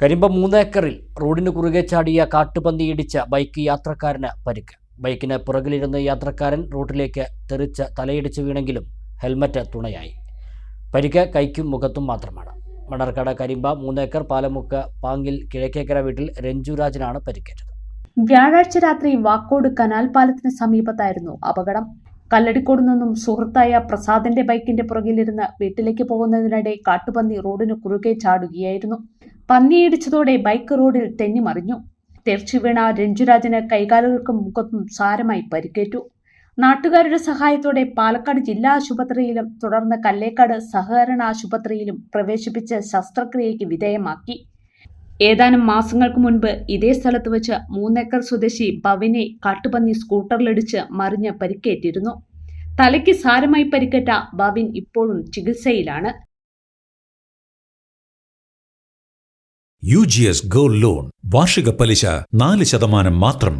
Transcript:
കരിമ്പ 3 ഏക്കറിൽ റോഡിന് കുറുകെ ചാടിയ കാട്ടുപന്നി ഇടിച്ച ബൈക്ക് യാത്രക്കാരന് പരിക്ക്. ബൈക്കിന് പുറകിലിരുന്ന യാത്രക്കാരൻ റോഡിലേക്ക് തെറിച്ച് തലയിടിച്ച് വീണെങ്കിലും ഹെൽമറ്റ് തുണയായി. പരിക്ക് കൈക്കും മുഖത്തും മാത്രമാണ്. മണ്ണാർക്കാട് കരിമ്പ 3 ഏക്കർ പാലമുക്ക് പാങ്ങിൽ കിഴക്കേക്കര വീട്ടിൽ രഞ്ജുരാജിനാണ് പരിക്കേറ്റത്. വ്യാഴാഴ്ച രാത്രി വാക്കോട് കനാൽ പാലത്തിന് സമീപത്തായിരുന്നു അപകടം. കല്ലടിക്കോട് നിന്നും സുഹൃത്തായ പ്രസാദിന്റെ ബൈക്കിന്റെ പുറകിലിരുന്ന് വീട്ടിലേക്ക് പോകുന്നതിനിടെ കാട്ടുപന്നി റോഡിന് കുറുകെ ചാടുകയായിരുന്നു. പന്നിയിടിച്ചതോടെ ബൈക്ക് റോഡിൽ തെന്നിമറിഞ്ഞു. തെറിച്ചു വീണ രഞ്ജുരാജിന് കൈകാലുകൾക്കും മുഖത്തും സാരമായി പരിക്കേറ്റു. നാട്ടുകാരുടെ സഹായത്തോടെ പാലക്കാട് ജില്ലാ ആശുപത്രിയിലും തുടർന്ന് കല്ലേക്കാട് സഹകരണ ആശുപത്രിയിലും പ്രവേശിപ്പിച്ച് ശസ്ത്രക്രിയയ്ക്ക് വിധേയമാക്കി. ഏതാനും മാസങ്ങൾക്ക് മുൻപ് ഇതേ സ്ഥലത്ത് വെച്ച് 3 ഏക്കർ സ്വദേശി ഭവിനെ കാട്ടുപന്നി സ്കൂട്ടറിലിടിച്ച് മറിഞ്ഞ് പരിക്കേറ്റിരുന്നു. തലയ്ക്ക് സാരമായി പരിക്കേറ്റ ഭവിൻ ഇപ്പോഴും ചികിത്സയിലാണ്. UGS ഗോൾഡ് ലോൺ വാർഷിക പലിശ 4% മാത്രം.